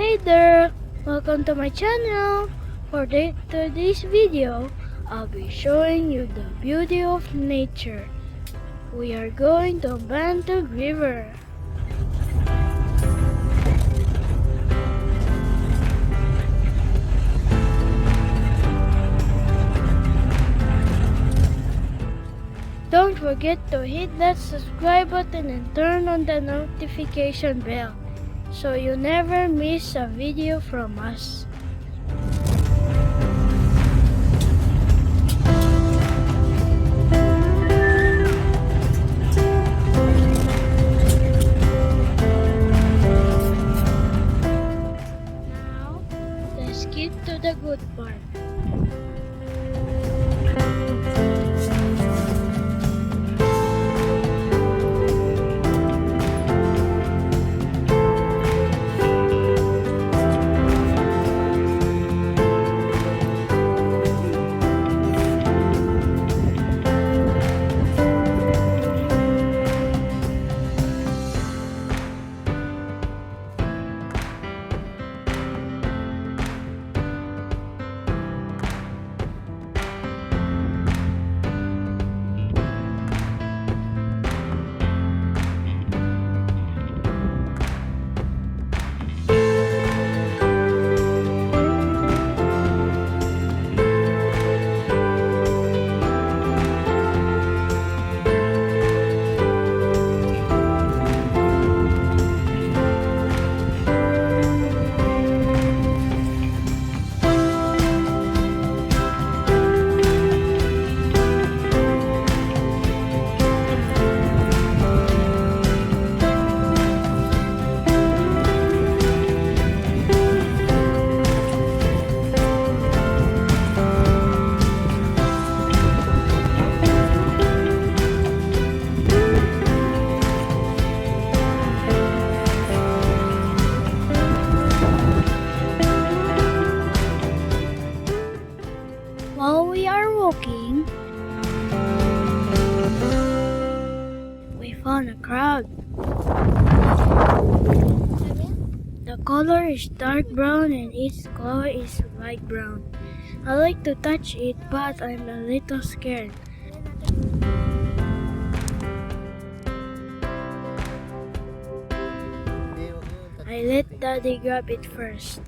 Hey there! Welcome to my channel! For today's video, I'll be showing you the beauty of nature. We are going to Bantug River. Don't forget to hit that subscribe button and turn on the notification bell so you never miss a video from us. Now, let's get to the good part. While we are walking, we found a crab. The color is dark brown and its claw is light brown. I like to touch it, but I'm a little scared. I let Daddy grab it first.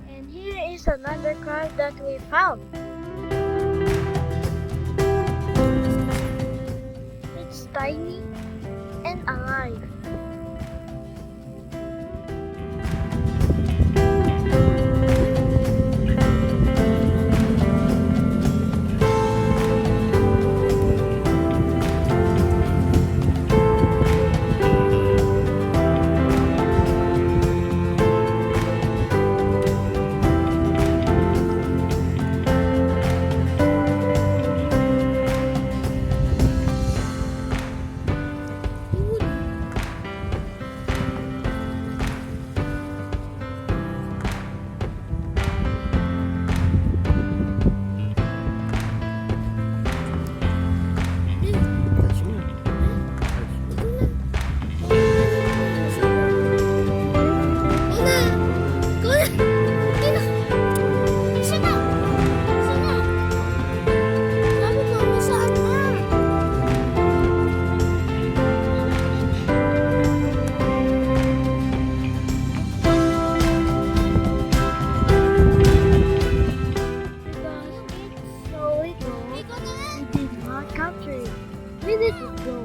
And here is another crab that we found. It's tiny and alive. Where did it go?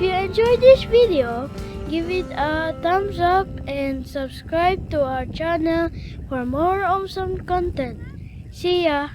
you enjoyed this video, give it a thumbs up and subscribe to our channel for more awesome content. See ya!